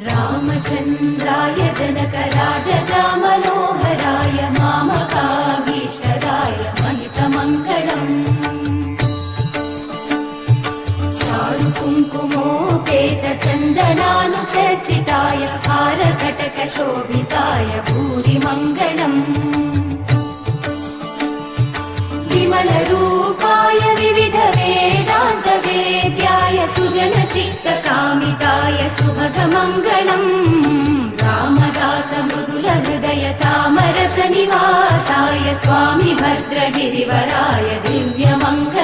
रामचन्द्राय जनकराजजामनोहराय मामकाभीष्टदाय महितमङ्गलम् चारुकुङ्कुमोपेतचन्दनानुचर्चिताय हारकटकशोभिताय भूरिमङ्गलम् विमलरूपाय विविधवेदान्तवेद्याय सुजनचित्तकामिताय सुभगमङ्गलम् Ramdas मृदुलहृदय तामरसनिवासाय Swami भद्रगिरिवराय दिव्यमङ्गलम्